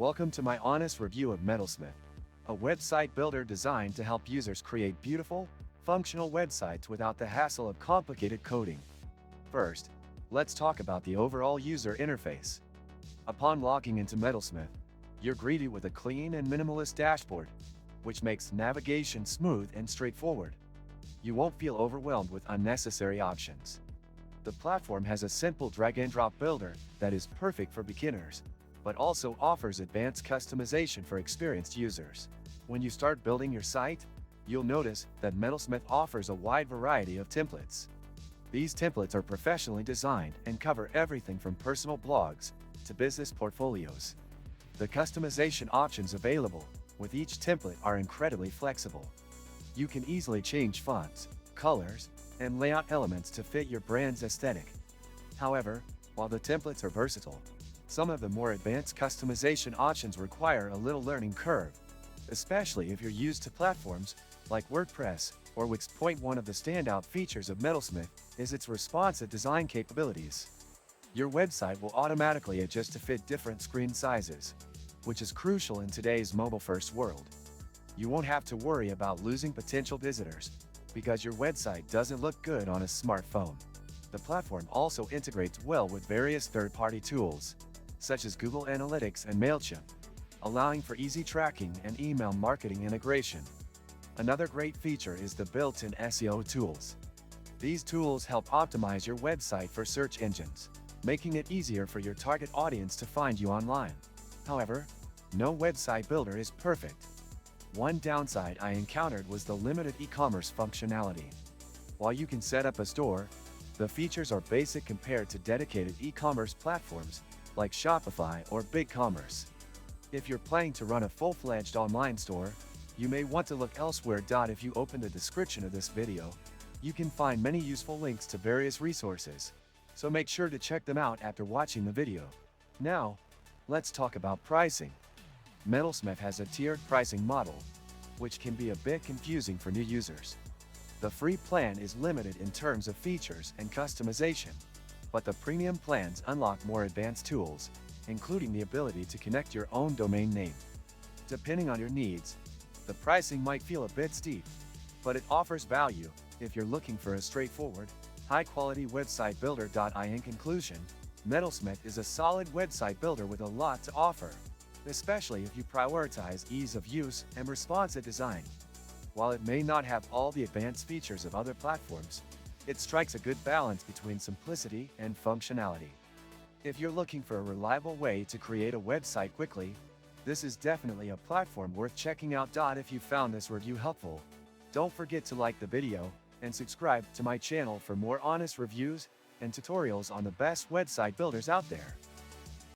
Welcome to my honest review of Metalsmith, a website builder designed to help users create beautiful, functional websites without the hassle of complicated coding. First, let's talk about the overall user interface. Upon logging into Metalsmith, you're greeted with a clean and minimalist dashboard, which makes navigation smooth and straightforward. You won't feel overwhelmed with unnecessary options. The platform has a simple drag-and-drop builder that is perfect for beginners, but also offers advanced customization for experienced users. When you start building your site, you'll notice that Metalsmith offers a wide variety of templates. These templates are professionally designed and cover everything from personal blogs to business portfolios. The customization options available with each template are incredibly flexible. You can easily change fonts, colors, and layout elements to fit your brand's aesthetic. However, while the templates are versatile, some of the more advanced customization options require a little learning curve, especially if you're used to platforms like WordPress or Wix. One of the standout features of Metalsmith is its responsive design capabilities. Your website will automatically adjust to fit different screen sizes, which is crucial in today's mobile-first world. You won't have to worry about losing potential visitors because your website doesn't look good on a smartphone. The platform also integrates well with various third-party tools, such as Google Analytics and MailChimp, allowing for easy tracking and email marketing integration. Another great feature is the built-in SEO tools. These tools help optimize your website for search engines, making it easier for your target audience to find you online. However, no website builder is perfect. One downside I encountered was the limited e-commerce functionality. While you can set up a store, the features are basic compared to dedicated e-commerce platforms like Shopify or BigCommerce. If you're planning to run a full-fledged online store, you may want to look elsewhere. If you open the description of this video, you can find many useful links to various resources, so make sure to check them out after watching the video. Now, let's talk about pricing. Metalsmith has a tiered pricing model, which can be a bit confusing for new users. The free plan is limited in terms of features and customization, but the premium plans unlock more advanced tools, including the ability to connect your own domain name. Depending on your needs, the pricing might feel a bit steep, but it offers value if you're looking for a straightforward, high-quality website builder. In conclusion, Metalsmith is a solid website builder with a lot to offer, especially if you prioritize ease of use and responsive design. While it may not have all the advanced features of other platforms, it strikes a good balance between simplicity and functionality. If you're looking for a reliable way to create a website quickly, this is definitely a platform worth checking out. If you found this review helpful, don't forget to like the video and subscribe to my channel for more honest reviews and tutorials on the best website builders out there.